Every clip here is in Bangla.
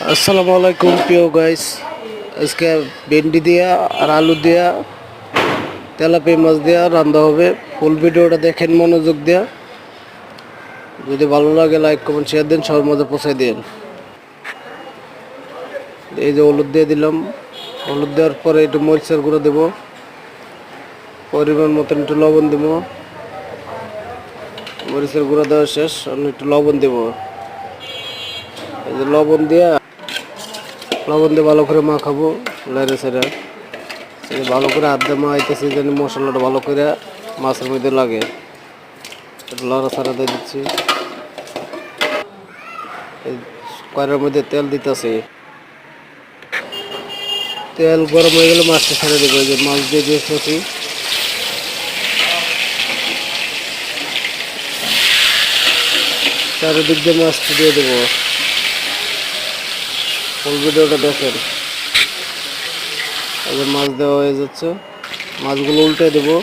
আসসালামু আলাইকুম প্রিয় গাইস। আজকে ভেন্ডি দিয়া আর আলু দিয়া তেলাপিয়া মাছ দিয়া রান্না হবে। ফুল ভিডিওটা দেখেন মনোযোগ দিয়া। যদি ভালো লাগে লাইক কমেন্ট শেয়ার দিন, সবার মধ্যে পৌঁছে দিন। এই যে হলুদ দিয়ে দিলাম, হলুদ দেওয়ার পরে একটু মরিচের গুঁড়ো দেবো, পরিমাণ মতন একটু লবণ দেবো। মরিচের গুঁড়ো দেওয়া শেষ, একটু লবণ দেবো। এই যে লবণ দিয়ে ভালো করে মাখাবো, লাইরে সেরে ভালো করে হাত দিয়ে মাখাইতেছি যেন মশলাটা ভালো করে মাছের মধ্যে লাগে। একটু লড়াছাড়া দিয়ে দিচ্ছি। কড়াইয়ের মধ্যে তেল দিতেছি, তেল গরম হয়ে গেলে মাছটা ছেড়ে দেবো। যে মাছ দিয়ে দিয়েছি, চারিদিক দিয়ে মাছটা দিয়ে দেবো। ফুল ভিডিওটা দেখেন। এবার মাছ দেওয়া হয়ে যাচ্ছে, মাছগুলো উল্টে দেবো।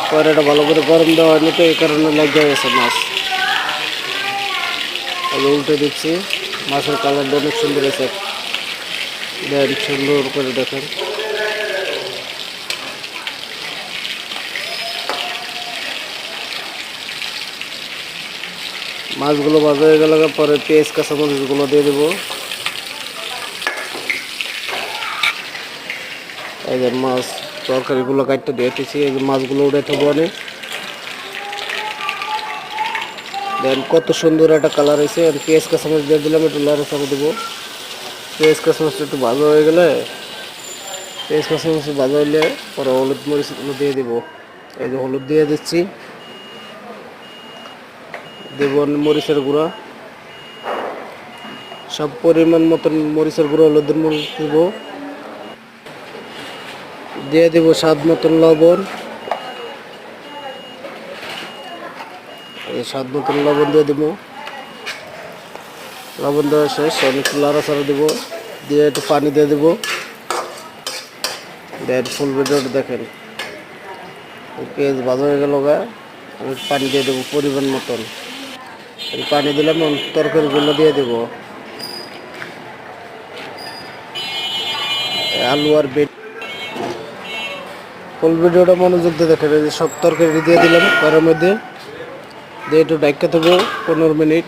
কড়াইটা ভালো করে গরম দেওয়া হয়নি তো এই কারণে লেগে গেছে মাছ। এবার উল্টে দিচ্ছি। মাছের কালারটা অনেক সুন্দর হয়েছে, দেন সুন্দর করে দেখেন। মাছগুলো ভাজা হয়ে গেলে পরে পেঁয়াজ কাঁচামরিচগুলো দিয়ে দেবো। এই যে মাছ তরকারিগুলো কাটতে দিয়েছি, এই যে মাছগুলো উঠে থাকবো অনেক। দেন কত সুন্দর একটা কালার হয়েছে। পেঁয়াজ কাঁচামরিচ দিয়ে দিলাম, একটু লাড়াচাড়া দেবো। পেঁয়াজ কাঁচামরিচ একটু ভাজা হয়ে গেলে, পেঁয়াজ কাঁচামরিচ ভাজা হইলে পরে হলুদ মরিচগুলো দিয়ে দেবো। এই যে হলুদ দিয়ে দিচ্ছি, দেব মরিচের গুঁড়া, সব পরিমাণ মতন মরিচের গুঁড়ো, হলুদের মরিচ দেবো। দিয়ে দেবো স্বাদ মতন লবণ। স্বাদ মতন লবণ দিয়ে দেবো। লবণ দেওয়া শেষ, আমি একটু লাড়াচাড়া দেবো, দিয়ে একটু পানি দিয়ে দেবো। দেন ফুল ভিডিওটা দেখেন। পেঁয়াজ ভাজা হয়ে গেল গা, আমি পানি দিয়ে দেবো পরিমাণ মতন। পানি দিলাম, তরকারিগুলো দিয়ে দেবো। আলু আর ফুল ভিডিওটা মনোযোগ দিয়ে দেখেন। এই যে সব তরকারি দিয়ে দিলাম কড়াইয়ের মধ্যে, দিয়ে একটু ঢাকা দেবো 15 মিনিট।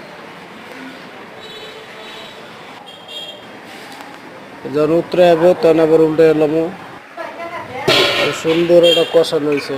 যখন উতরে যাবো তখন আবার উল্টে এলাম। সুন্দর একটা কষানো হয়েছে।